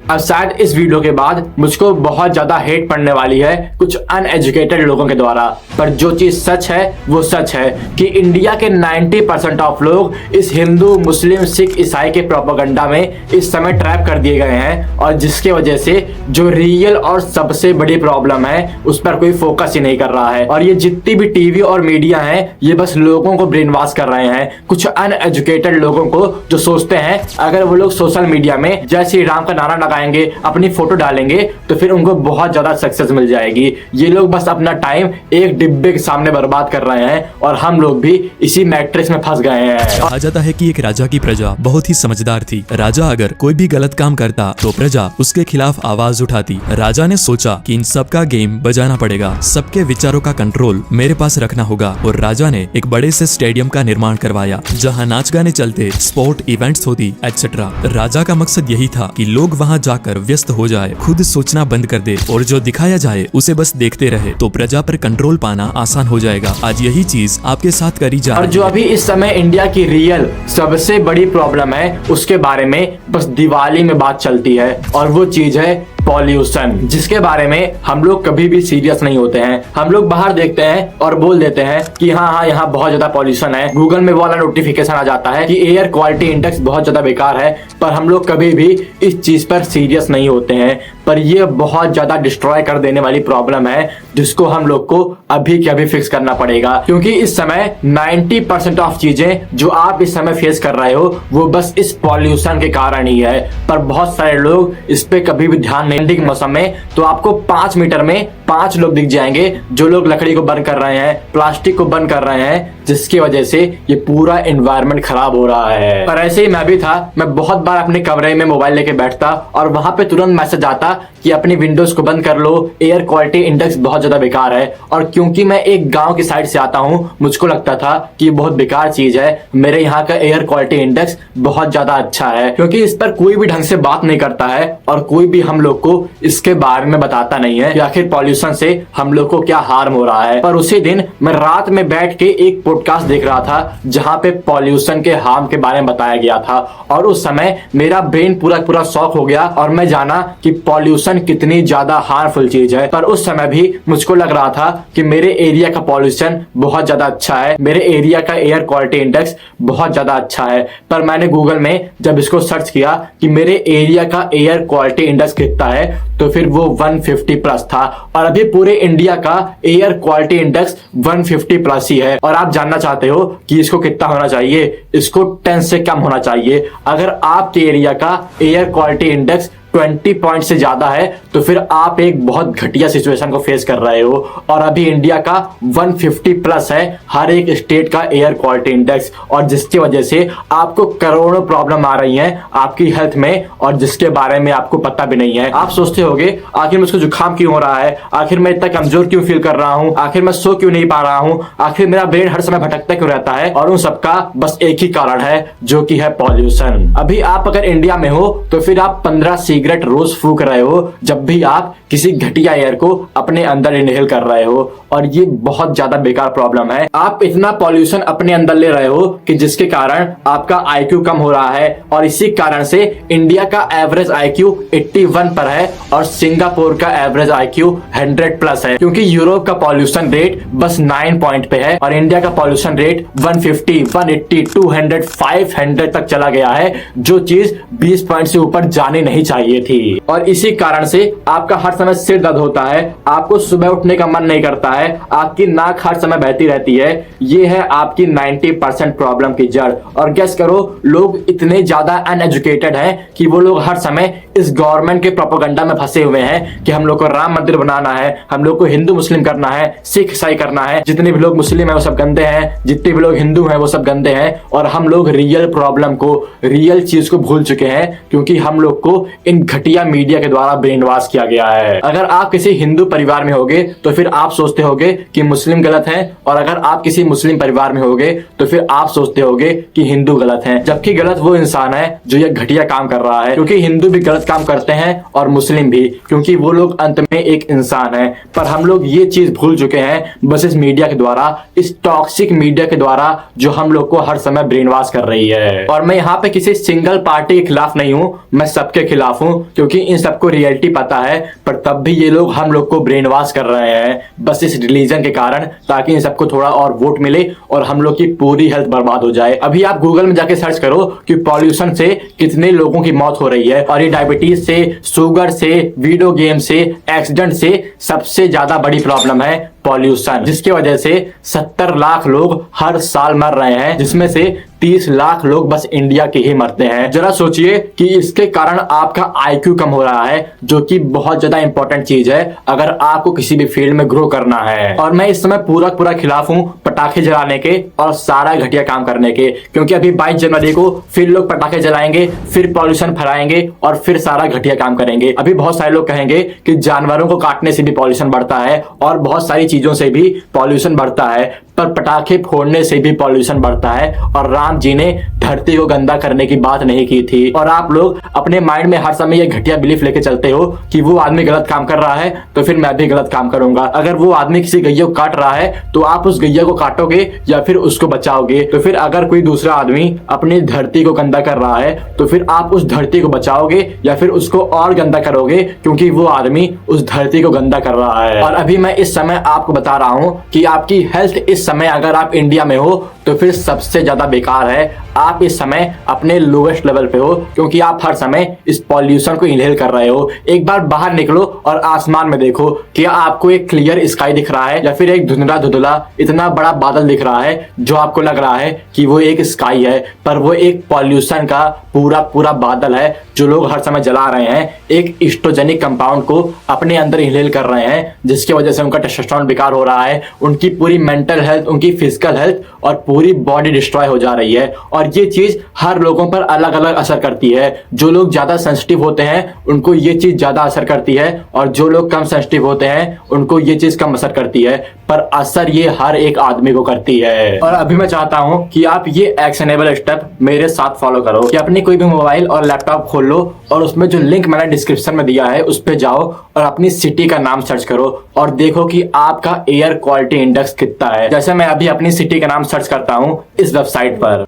अब शायद इस वीडियो के बाद मुझको बहुत ज्यादा हेट पड़ने वाली है कुछ अनएजुकेटेड लोगों के द्वारा, पर जो चीज सच है वो सच है कि इंडिया के 90% ऑफ लोग इस हिंदू मुस्लिम सिख ईसाई के प्रोपेगेंडा में इस समय ट्रैप कर दिए गए हैं, और जिसके वजह से जो रियल और सबसे बड़ी प्रॉब्लम है उस पर कोई फोकस ही नहीं कर रहा है। और ये जितनी भी टीवी और मीडिया है ये बस लोगों को ब्रेन वॉश कर रहे हैं, कुछ अनएजुकेटेड लोगों को जो सोचते हैं अगर वो लोग सोशल मीडिया में जय श्री राम का नारा लगाएंगे, अपनी फोटो डालेंगे तो फिर उनको बहुत ज्यादा सक्सेस मिल जाएगी। ये लोग बस अपना टाइम एक डिब्बे के सामने बर्बाद कर रहे हैं और हम लोग भी इसी मैट्रिक्स में फंस गए हैं। कहा जाता है कि एक राजा की प्रजा बहुत ही समझदार थी। राजा अगर कोई भी गलत काम करता तो प्रजा उसके खिलाफ आवाज उठाती। राजा ने सोचा कि इन सबका गेम बजाना पड़ेगा, सबके विचारों का कंट्रोल मेरे पास रखना होगा, और राजा ने एक बड़े से स्टेडियम का निर्माण करवाया जहां नाच गाने चलते, स्पोर्ट इवेंट्स होती एक्सेट्रा। राजा का मकसद यही था कि लोग वहां जाकर व्यस्त हो जाए, खुद सोचना बंद कर दे और जो दिखाया जाए उसे बस देखते रहे, तो प्रजा पर कंट्रोल पाना आसान हो जाएगा। आज यही चीज आपके साथ करी जा रही है। और जो अभी इस समय इंडिया की रियल सबसे बड़ी प्रॉब्लम है उसके बारे में बस दिवाली में बात चलती है, और वो चीज है पॉल्यूशन, जिसके बारे में हम लोग कभी भी सीरियस नहीं होते हैं। हम लोग बाहर देखते हैं और बोल देते हैं कि हाँ यहाँ बहुत ज्यादा पॉल्यूशन है, गूगल में वो वाला नोटिफिकेशन आ जाता है कि एयर क्वालिटी इंडेक्स बहुत ज्यादा बेकार है, पर हम लोग कभी भी इस चीज पर सीरियस नहीं होते हैं। पर ये बहुत ज्यादा डिस्ट्रॉय कर देने वाली प्रॉब्लम है जिसको हम लोग को अभी के अभी फिक्स करना पड़ेगा, क्योंकि इस समय 90% ऑफ चीजें जो आप इस समय फेस कर रहे हो वो बस इस पॉल्यूशन के कारण ही है। पर बहुत सारे लोग इस पे कभी भी ध्यान नहीं। ठंडी के मौसम में तो आपको 5 मीटर में 5 लोग दिख जाएंगे जो लोग लकड़ी को बर्न कर रहे हैं, प्लास्टिक को बर्न कर रहे हैं, जिसकी वजह से ये पूरा एनवायरनमेंट खराब हो रहा है। पर ऐसे ही मैं भी था, मैं बहुत बार अपने कमरे में मोबाइल लेके बैठता और वहां पे तुरंत मैसेज आता कि अपनी विंडोज को बंद कर लो, एयर क्वालिटी इंडेक्स बहुत ज्यादा बेकार है। और क्योंकि मैं एक गांव की साइड से आता हूं, मुझको लगता था कि ये बहुत बेकार चीज है, मेरे यहाँ का एयर क्वालिटी इंडेक्स बहुत ज्यादा अच्छा है, क्योंकि इस पर कोई भी ढंग से बात नहीं करता है और कोई भी हम लोग को इसके बारे में बताता नहीं है कि आखिर पॉल्यूशन से हम लोग को क्या हार्म हो रहा है। पर उसी दिन मैं रात में बैठ के एक पॉडकास्ट देख रहा था जहां पे पॉल्यूशन के हार्म के बारे में बताया गया था, और उस समय मेरा ब्रेन पूरा शॉक हो गया और मैं जाना कि पॉल्यूशन कितनी ज्यादा हार्मफुल चीज है। पर उस समय भी मुझको लग रहा था कि मेरे एरिया का पॉल्यूशन बहुत ज्यादा अच्छा है, मेरे एरिया का एयर क्वालिटी इंडेक्स बहुत ज्यादा अच्छा है। पर मैंने गूगल में जब इसको सर्च किया कि मेरे एरिया का एयर क्वालिटी इंडेक्स कितना है तो फिर वो 150 प्लस था, और अभी पूरे इंडिया का एयर क्वालिटी इंडेक्स 150 प्लस ही है। और आप जानना चाहते हो कि इसको कितना होना चाहिए? इसको 10 से कम होना चाहिए। अगर आपके एरिया का एयर क्वालिटी इंडेक्स 20 पॉइंट से ज्यादा है तो फिर आप एक बहुत घटिया सिचुएशन को फेस कर रहे हो। और अभी इंडिया का 150 प्लस है हर एक स्टेट का एयर क्वालिटी इंडेक्स, और जिसकी वजह से आपको करोड़ों प्रॉब्लम आ रही हैं आपकी हेल्थ में, और जिसके बारे में आपको पता भी नहीं है। आप सोचते होगे आखिर मुझको जुकाम क्यों हो रहा है, आखिर मैं इतना कमजोर क्यों फील कर रहा हूं, आखिर मैं सो क्यों नहीं पा रहा हूं, आखिर मेरा ब्रेन हर समय भटकता क्यों रहता है, और उन सबका बस एक ही कारण है जो कि है पॉल्यूशन। अभी आप अगर इंडिया में हो तो फिर आप 15 सिगरेट रोज फूक रहे हो जब भी आप किसी घटिया एयर को अपने अंदर इनहेल कर रहे हो, और ये बहुत ज्यादा बेकार प्रॉब्लम है। आप इतना पॉल्यूशन अपने अंदर ले रहे हो कि जिसके कारण आपका आईक्यू कम हो रहा है, और इसी कारण से इंडिया का एवरेज आईक्यू 81 पर है और सिंगापुर का एवरेज आईक्यू 100 प्लस है, क्योंकि यूरोप का पॉल्यूशन रेट बस 9 पॉइंट पे है और इंडिया का पॉल्यूशन रेट 150, 180, 200, 500 तक चला गया है, जो चीज 20 पॉइंट से ऊपर जानी नहीं चाहिए थी। और इसी कारण से आपका हर समय सिर दर्द होता है, आपको सुबह उठने का मन नहीं करता है, आपकी नाक हर समय बहती रहती है। ये है आपकी 90% प्रॉब्लम की जड़। और गेस करो, लोग इतने ज्यादा अनएजुकेटेड हैं कि वो लोग हर समय इस गवर्नमेंट के प्रोपेगेंडा में फंसे हुए हैं कि हम लोग को राम मंदिर बनाना है, हम लोग को हिंदू मुस्लिम करना है, सिख ईसाई करना है, जितने भी लोग मुस्लिम है वो सब गंदे हैं, जितने भी लोग हिंदू हैं वो सब गंदे हैं। और हम लोग रियल प्रॉब्लम को, रियल चीज को भूल चुके हैं, क्योंकि हम लोग को इन घटिया मीडिया के द्वारा ब्रेन वॉश किया गया है। अगर आप किसी हिंदू परिवार में होगे तो फिर आप सोचते होगे कि मुस्लिम गलत है, और अगर आप किसी मुस्लिम परिवार में होगे तो फिर आप सोचते होगे कि हिंदू गलत है, जबकि गलत वो इंसान है जो ये घटिया काम कर रहा है, क्योंकि हिंदू भी गलत काम करते हैं और मुस्लिम भी, क्योंकि वो लोग अंत में एक इंसान है। पर हम लोग ये चीज भूल चुके हैं बस इस मीडिया के द्वारा, इस टॉक्सिक मीडिया के द्वारा जो हम लोग को हर समय ब्रेन वॉश कर रही है। और मैं यहाँ पे किसी सिंगल पार्टी के खिलाफ नहीं हूँ, मैं सबके खिलाफ हूँ, क्योंकि इन सबको रियलिटी पता है। पर तब भी ये लोग हम लोग को ब्रेन वॉश कर रहे हैं बस इस रिलीजन के कारण, ताकि इन सबको थोड़ा और वोट मिले और हम लोग की पूरी हेल्थ बर्बाद हो जाए। अभी आप गूगल में जाके सर्च करो कि पॉल्यूशन से कितने लोगों की मौत हो रही है, और ये डायबिटीज से, शुगर से, वीडियो गेम से, एक्सीडेंट से सबसे ज्यादा बड़ी प्रॉब्लम है पॉल्यूशन, जिसकी वजह से 70 लाख लोग हर साल मर रहे हैं, जिसमें से 30 लाख लोग बस इंडिया के ही मरते हैं। जरा सोचिए कि इसके कारण आपका IQ कम हो रहा है, जो कि बहुत ज्यादा इंपॉर्टेंट चीज है अगर आपको किसी भी फील्ड में ग्रो करना है। और मैं इस समय पूरा खिलाफ हूँ पटाखे जलाने के और सारा घटिया काम करने के, क्योंकि अभी 22 जनवरी को फिर लोग पटाखे जलाएंगे, फिर पॉल्यूशन फैलाएंगे और फिर सारा घटिया काम करेंगे। अभी बहुत सारे लोग कहेंगे कि जानवरों को काटने से भी पॉल्यूशन बढ़ता है और बहुत सारी चीजों से भी पॉल्यूशन बढ़ता है, पर पटाखे फोड़ने से भी पॉल्यूशन बढ़ता है। और राम जी ने धरती को गंदा करने की बात नहीं की थी। और आप लोग अपने माइंड में हर समय ये घटिया बिलीफ लेके चलते हो कि वो आदमी गलत काम कर रहा है तो फिर मैं भी गलत काम करूंगा। अगर वो आदमी किसी गैया को काट रहा है तो आप उस गैया को काटोगे या फिर उसको बचाओगे? तो फिर अगर कोई दूसरा आदमी अपनी धरती को गंदा कर रहा है तो फिर आप उस धरती को बचाओगे या फिर उसको और गंदा करोगे, क्योंकि वो आदमी उस धरती को गंदा कर रहा है। और अभी मैं इस समय आपको बता रहा हूं कि आपकी हेल्थ इस समय अगर आप इंडिया में हो तो फिर सबसे ज्यादा बेकार है। आप इस समय अपने लोएस्ट लेवल पे हो, क्योंकि आप हर समय इस पॉल्यूशन को इनहेल कर रहे हो। एक बार बाहर निकलो और आसमान में देखो, क्या आपको एक क्लियर स्काई दिख रहा है या फिर एक धुंधला धुंधला इतना बड़ा बादल दिख रहा है जो आपको लग रहा है कि वो एक स्काई है, पर वो एक पॉल्यूशन का पूरा बादल है जो लोग हर समय जला रहे हैं। एक एस्ट्रोजेनिक कंपाउंड को अपने अंदर इनहेल कर रहे हैं, जिसकी वजह से उनका टेस्टोस्टेरोन बेकार हो रहा है, उनकी पूरी मेंटल हेल्थ, उनकी फिजिकल हेल्थ और पूरी बॉडी डिस्ट्रॉय हो जा रही है। और ये चीज हर लोगों पर अलग अलग असर करती है। जो लोग ज्यादा सेंसिटिव होते हैं उनको ये चीज ज्यादा असर करती है, और जो लोग कम सेंसिटिव होते हैं उनको ये चीज कम असर करती है, पर असर ये हर एक आदमी को करती है। और अभी मैं चाहता हूं कि आप ये एक्शनेबल स्टेप मेरे साथ फॉलो करो कि अपनी कोई भी मोबाइल और लैपटॉप खोल लो और उसमें जो लिंक मैंने डिस्क्रिप्शन में दिया है उस पे जाओ और अपनी सिटी का नाम सर्च करो और देखो कि आपका एयर क्वालिटी इंडेक्स कितना है। जैसे मैं अभी अपनी सिटी का नाम सर्च करता हूं इस वेबसाइट पर,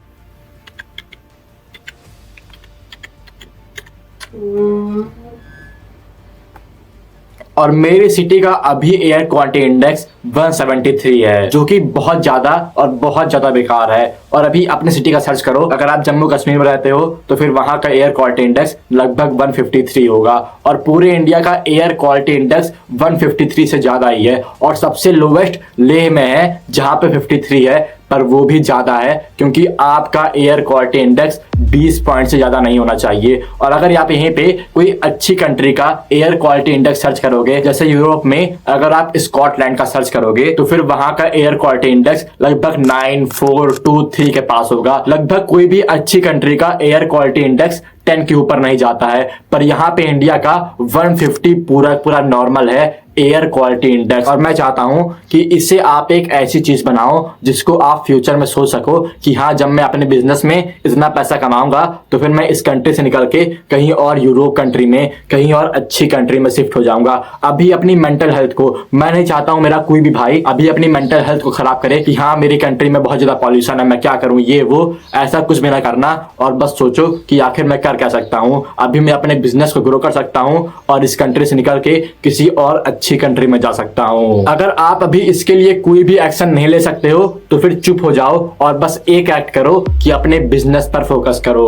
और मेरी सिटी का अभी एयर क्वालिटी इंडेक्स 173 है, जो कि बहुत ज्यादा और बहुत ज्यादा बेकार है। और अभी अपने सिटी का सर्च करो, अगर आप जम्मू कश्मीर में रहते हो तो फिर वहां का एयर क्वालिटी इंडेक्स लगभग 153 होगा, और पूरे इंडिया का एयर क्वालिटी इंडेक्स 153 से ज्यादा ही है। और सबसे लोवेस्ट लेह में है जहां पे 53 है, पर वो भी ज्यादा है क्योंकि आपका एयर क्वालिटी इंडेक्स 20 पॉइंट से ज्यादा नहीं होना चाहिए। और अगर आप यहीं पे कोई अच्छी कंट्री का एयर क्वालिटी इंडेक्स सर्च करोगे, जैसे यूरोप में अगर आप स्कॉटलैंड का सर्च करोगे तो फिर वहां का एयर क्वालिटी इंडेक्स लगभग 9423 के पास होगा। लगभग कोई भी अच्छी कंट्री का एयर क्वालिटी इंडेक्स 10 के ऊपर नहीं जाता है, पर यहाँ पे इंडिया का 150 पूरा नॉर्मल है एयर क्वालिटी इंडेक्स। और मैं चाहता हूं कि इससे आप एक ऐसी चीज बनाओ जिसको आप फ्यूचर में सोच सको कि हाँ, जब मैं अपने बिजनेस में इतना पैसा कमाऊंगा तो फिर मैं इस कंट्री से निकल के कहीं और यूरोप कंट्री में, कहीं और अच्छी कंट्री में शिफ्ट हो जाऊंगा। अभी अपनी मेंटल हेल्थ को, मैं नहीं चाहता हूं मेरा कोई भी भाई अभी अपनी मेंटल हेल्थ को खराब करे कि हाँ मेरी कंट्री में बहुत ज्यादा पॉल्यूशन है, मैं क्या करूं, ये वो, ऐसा कुछ भी ना करना। और बस सोचो कि आखिर मैं कर क्या सकता हूं। अभी मैं अपने बिजनेस को ग्रो कर सकता हूं और इस कंट्री से निकल के किसी और अच्छी कंट्री में जा सकता हूं। अगर आप अभी इसके लिए कोई भी एक्शन नहीं ले सकते हो तो फिर चुप हो जाओ और बस एक एक्ट करो कि अपने बिजनेस पर फोकस करो।